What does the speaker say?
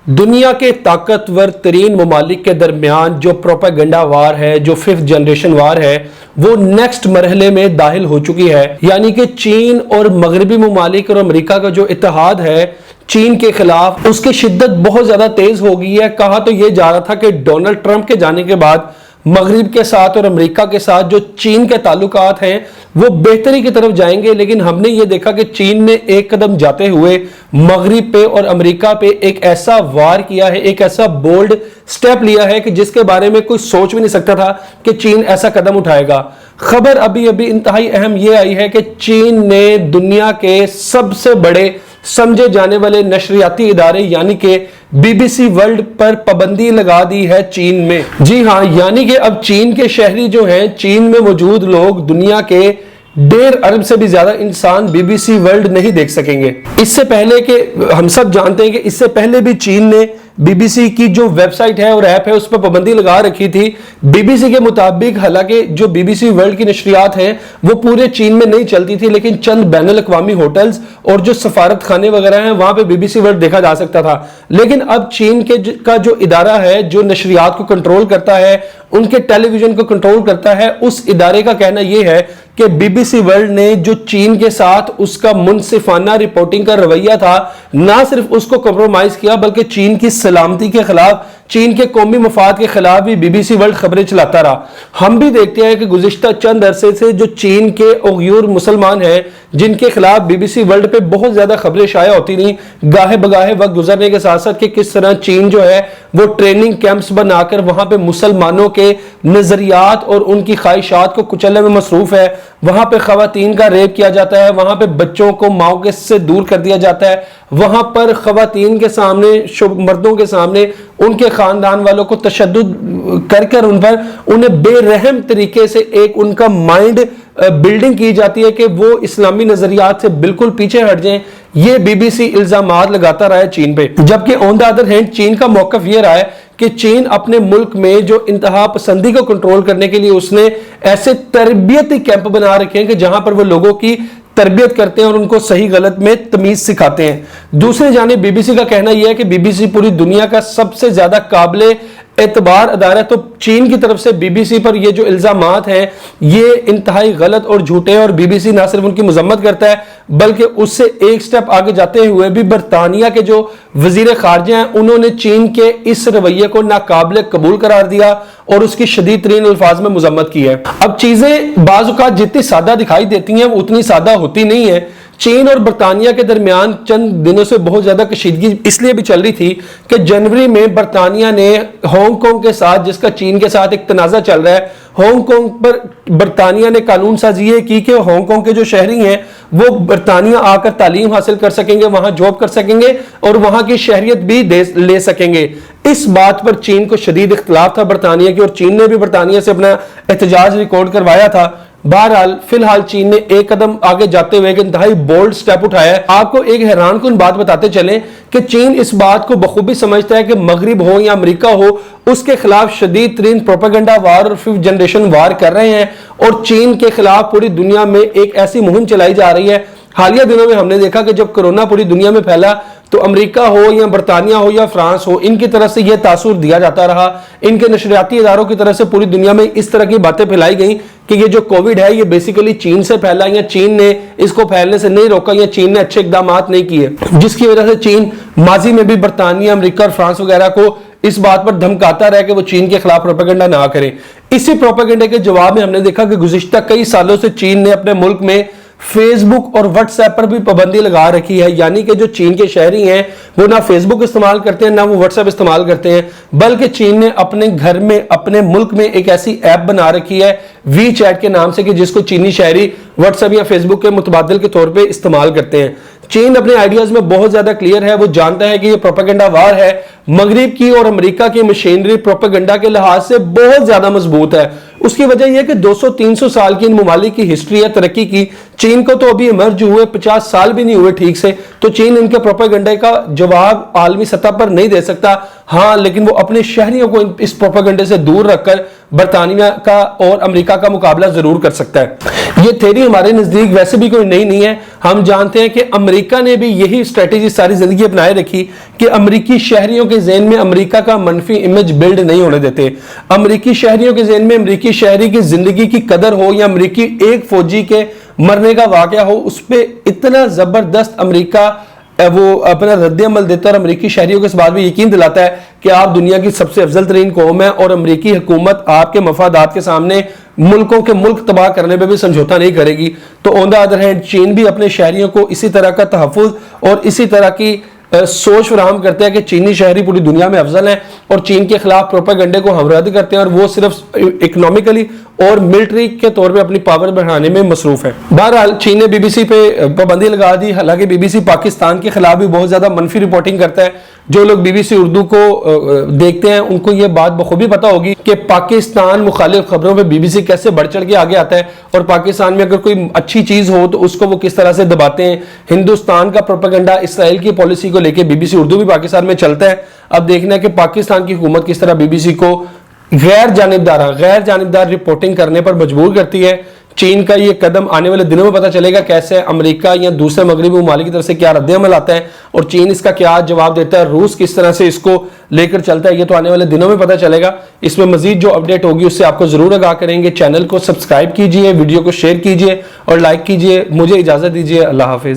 दुनिया के ताकतवर तरीन ममालिक के दरमियान जो प्रोपेगेंडा वार है, जो 5th जनरेशन वार है, वो नेक्स्ट मरहले में दाखिल हो चुकी है। यानी कि चीन और मगरबी ममालिक और अमेरिका का जो इत्तेहाद है चीन के खिलाफ, उसकी शिद्दत बहुत ज्यादा तेज हो गई है। कहा तो ये जा रहा था कि डोनाल्ड ट्रंप के जाने के बाद मगरिब के साथ और अमेरिका के साथ जो चीन के ताल्लुकात हैं वो बेहतरी की तरफ जाएंगे, लेकिन हमने ये देखा कि चीन ने एक कदम जाते हुए मगरिब पे और अमेरिका पे एक ऐसा वार किया है, एक ऐसा बोल्ड स्टेप लिया है कि जिसके बारे में कोई सोच भी नहीं सकता था कि चीन ऐसा कदम उठाएगा। खबर अभी अभी इंतहाई अहम ये आई है कि चीन ने दुनिया के सबसे बड़े समझे जाने वाले नशरियाती इदारे यानी कि बीबीसी वर्ल्ड पर पाबंदी लगा दी है चीन में। जी हां, यानी कि अब चीन के शहरी जो हैं, चीन में मौजूद लोग, दुनिया के 1.5 अरब से भी ज्यादा इंसान बीबीसी वर्ल्ड नहीं देख सकेंगे। इससे पहले कि हम सब जानते हैं कि इससे पहले भी चीन ने बीबीसी की जो वेबसाइट है और ऐप है उस पर पाबंदी लगा रखी थी। बीबीसी के मुताबिक हालांकि जो बीबीसी वर्ल्ड की नशरियात हैं वो पूरे चीन में नहीं चलती थी, लेकिन चंद बैनुल अक़वामी होटल्स और जो सफारत खाने वगैरह हैं वहां पे बीबीसी वर्ल्ड देखा जा सकता था। लेकिन अब चीन का जो इदारा है जो नशरियात को कंट्रोल करता है, उनके टेलीविजन को कंट्रोल करता है, उस इदारे का कहना यह है कि बीबीसी वर्ल्ड ने जो चीन के साथ उसका मुनसिफाना रिपोर्टिंग का रवैया था, ना सिर्फ उसको कॉम्प्रोमाइज किया बल्कि चीन की सलामती के खिलाफ, चीन के कौमी मफाद के खिलाफ भी बीबीसी वर्ल्ड खबरें चलाता रहा। हम भी देखते हैं कि गुज़िश्ता चंद अरसे से जो चीन के उइगुर मुसलमान हैं जिनके खिलाफ बीबीसी वर्ल्ड पे बहुत ज्यादा खबरें शाया होती नहीं, गाहे बगाहे वक्त गुजरने के साथ साथ कि किस तरह चीन जो है वो ट्रेनिंग कैंप्स बनाकर वहां पे मुसलमानों के नजरियात और उनकी ख्वाहिशात को कुचलने में मसरूफ है। वहां पे खवातीन का रेप किया जाता है, वहां पे बच्चों को माओ के से दूर कर दिया जाता है, वहां पर खवातीन के सामने, मर्दों के सामने उनके खानदान वालों को तशद्दुद कर उन पर उन्हें बेरहम तरीके से एक उनका माइंड बिल्डिंग की जाती है कि वो इस्लामी नजरियात से बिल्कुल पीछे हट जाएं। ये बीबीसी इल्जामात लगाता रहा है चीन पे, जबकि ऑन द अदर हैंड चीन का मौकफ ये रहा है कि चीन अपने मुल्क में जो इंतहा पसंदी को कंट्रोल करने के लिए उसने ऐसे तरबियती कैंप बना रखे हैं कि जहां पर वो लोगों की तरबियत करते हैं और उनको सही गलत में तमीज सिखाते हैं। दूसरी जानिब बीबीसी का कहना यह है कि बीबीसी पूरी दुनिया का सबसे ज्यादा काबिल एतबार अदारा है, तो चीन की तरफ से बीबीसी पर ये जो इल्जामात हैं ये इंतहाई गलत और झूठे हैं और बीबीसी ना सिर्फ उनकी मजम्मत करता है बल्कि उससे एक स्टेप आगे जाते हुए भी बरतानिया के जो वजीर खारजा हैं उन्होंने चीन के इस रवैये को नाकाबिल कबूल करार दिया और उसकी शदीद तरीन अल्फाज में मजम्मत की है। अब चीजें बाज़-औक़ात जितनी सादा दिखाई देती हैं वो उतनी सादा होती नहीं है। चीन और बरतानिया के दरमियान चंद दिनों से बहुत ज्यादा कशीदगी इसलिए भी चल रही थी कि जनवरी में बरतानिया ने हांगकांग के साथ, जिसका चीन के साथ एक तनाज़ा चल रहा है, हांगकांग पर बरतानिया ने कानून साजी ये की कि हांगकांग के जो शहरी हैं वो बरतानिया आकर तालीम हासिल कर सकेंगे, वहां जॉब कर सकेंगे और वहां की शहरियत भी ले सकेंगे। इस बात पर चीन को शदीद इख्तलाफ था बरतानिया की, और चीन ने भी बरतानिया से अपना एहतजाज रिकॉर्ड करवाया था। बहरहाल फिलहाल चीन ने एक कदम आगे जाते हुए एक इंतहाई बोल्ड स्टेप उठाया है। आपको एक हैरानकुन बात बताते चलें कि चीन इस बात को बखूबी समझता है कि मगरिब हो या अमेरिका हो, उसके खिलाफ शदीद तरीन प्रोपेगेंडा वार और 5th जनरेशन वार कर रहे हैं और चीन के खिलाफ पूरी दुनिया में एक ऐसी मुहिम चलाई जा रही है। हालिया दिनों में हमने देखा कि जब कोरोना पूरी दुनिया में फैला तो अमेरिका हो या बरतानिया हो या फ्रांस हो, इनकी तरफ से यह तासुर दिया जाता रहा, इनके नशरियाती इदारों की तरफ से पूरी दुनिया में इस तरह की बातें फैलाई गई कि ये जो कोविड है ये बेसिकली चीन से फैला या चीन ने इसको फैलने से नहीं रोका या चीन ने अच्छे इकदाम नहीं किए, जिसकी वजह से चीन माजी में भी बरतानिया, अमेरिका और फ्रांस वगैरह को इस बात पर धमकाता रहा कि वो चीन के खिलाफ प्रोपेगेंडा ना करें। इसी प्रोपेगेंडा के जवाब में हमने देखा कि गुज़िश्ता कई सालों से चीन ने अपने मुल्क में फेसबुक और व्हाट्सएप पर भी पाबंदी लगा रखी है। यानी कि जो चीन के शहरी हैं वो ना फेसबुक इस्तेमाल करते हैं ना वो व्हाट्सएप इस्तेमाल करते हैं, बल्कि चीन ने अपने घर में, अपने मुल्क में एक ऐसी ऐप बना रखी है वी चैट के नाम से कि जिसको चीनी शहरी व्हाट्सएप या फेसबुक के मुतबादिल के तौर पर इस्तेमाल करते हैं। चीन अपने आइडियाज में बहुत ज्यादा क्लियर है, वो जानता है कि ये प्रोपेगेंडा वार है। मगरिब की और अमेरिका की मशीनरी प्रोपेगेंडा के लिहाज से बहुत ज्यादा मजबूत है। उसकी वजह यह कि 200-300 साल की इन ममालिक की हिस्ट्री है तरक्की की। चीन को तो अभी इमर्ज हुए 50 साल भी नहीं हुए ठीक से, तो चीन इनके प्रोपेगेंडा का जवाब आलमी सतह पर नहीं दे सकता। ہاں لیکن وہ اپنے شہریوں کو اس پروپیگنڈے سے دور رکھ کر برطانیہ کا اور امریکہ کا مقابلہ ضرور کر سکتا ہے۔ یہ تھیری ہمارے نزدیک ویسے بھی کوئی نئی نہیں ہے، ہم جانتے ہیں کہ امریکہ نے بھی یہی اسٹریٹجی ساری زندگی اپنائے رکھی کہ امریکی شہریوں کے ذہن میں امریکہ کا منفی امیج بلڈ نہیں ہونے دیتے۔ امریکی شہریوں کے ذہن میں امریکی شہری کی زندگی کی قدر ہو یا امریکی ایک فوجی کے مرنے کا واقعہ ہو، اس پہ اتنا زبردست امریکہ وہ اپنا رد عمل دیتا ہے اور امریکی شہریوں کو اس بات میں یقین دلاتا ہے کہ آپ دنیا کی سب سے افضل ترین قوم ہے اور امریکی حکومت آپ کے مفادات کے سامنے ملکوں کے ملک تباہ کرنے پہ بھی سمجھوتا نہیں کرے گی۔ تو آن دا ادر ہینڈ چین بھی اپنے شہریوں کو اسی طرح کا تحفظ اور اسی طرح کی سوچ فراہم کرتے ہیں کہ چینی شہری پوری دنیا میں افضل ہیں، اور چین کے خلاف پروپیگنڈے کو ہم رد کرتے ہیں، اور وہ صرف اکنومیکلی اور ملٹری کے طور پہ اپنی پاور بڑھانے میں مصروف ہے۔ بہرحال چین نے بی بی سی پہ پابندی لگا دی، حالانکہ بی بی سی پاکستان کے خلاف بھی بہت زیادہ منفی رپورٹنگ کرتا ہے۔ جو لوگ بی بی سی اردو کو دیکھتے ہیں ان کو یہ بات بخوبی پتہ ہوگی کہ پاکستان مخالف خبروں پہ بی بی سی کیسے بڑھ چڑھ کے آگے آتا ہے، اور پاکستان میں اگر کوئی اچھی چیز ہو تو اس کو وہ کس طرح سے دباتے ہیں۔ ہندوستان کا پروپیگنڈا، اسرائیل کی پالیسی کو لے کے بی بی سی اردو بھی پاکستان میں چلتا ہے۔ اب دیکھنا ہے کہ پاکستان کی حکومت کس طرح بی بی سی کو غیر جانبدار رپورٹنگ کرنے پر مجبور کرتی ہے۔ چین کا یہ قدم آنے والے دنوں میں پتہ چلے گا کیسے امریکہ یا دوسرے مغربی ممالک کی طرف سے کیا رد عمل آتا ہے اور چین اس کا کیا جواب دیتا ہے، روس کس طرح سے اس کو لے کر چلتا ہے، یہ تو آنے والے دنوں میں پتہ چلے گا۔ اس میں مزید جو اپڈیٹ ہوگی اس سے آپ کو ضرور آگاہ کریں گے۔ چینل کو سبسکرائب کیجئے، ویڈیو کو شیئر کیجئے اور لائک کیجئے۔ مجھے اجازت دیجئے، اللہ حافظ۔